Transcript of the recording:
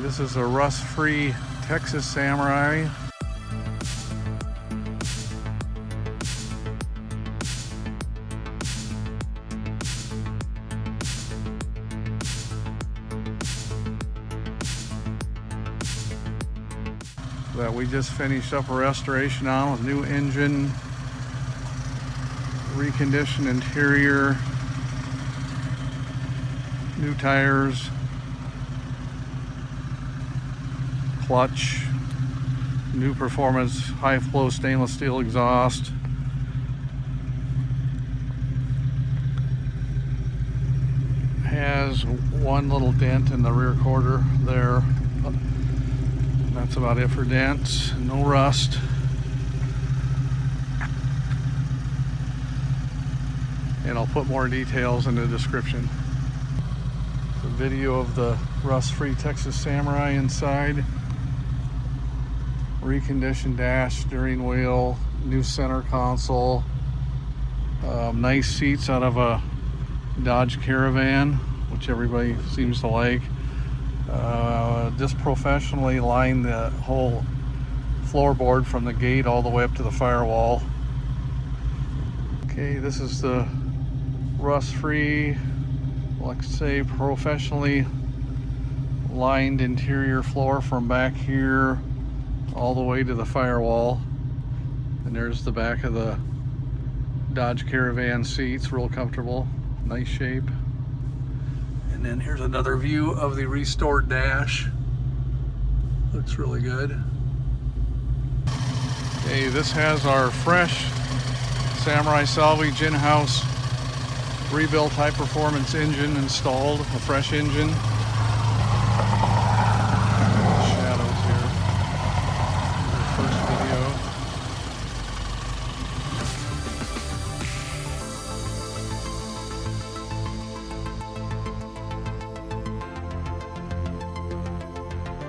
This is a rust-free Texas Samurai. That we just finished up a restoration on with new engine, reconditioned interior, new tires, clutch, new performance high flow stainless steel exhaust, has one little dent in the rear quarter there. That's about it for dents. No rust. And I'll put more details in the description. The video of the rust-free Texas Samurai inside. Reconditioned dash, steering wheel, new center console. Nice seats out of a Dodge Caravan, which everybody seems to like. Just professionally lined the whole floorboard from the gate all the way up to the firewall. Okay, this is the rust-free, let's say professionally lined interior floor from back here all the way to the firewall. And there's the back of the Dodge Caravan seats, real comfortable, nice shape. And then here's another view of the restored dash. Looks really good. Okay, this has our fresh Samurai Salvage in-house rebuilt high performance engine installed, a fresh engine.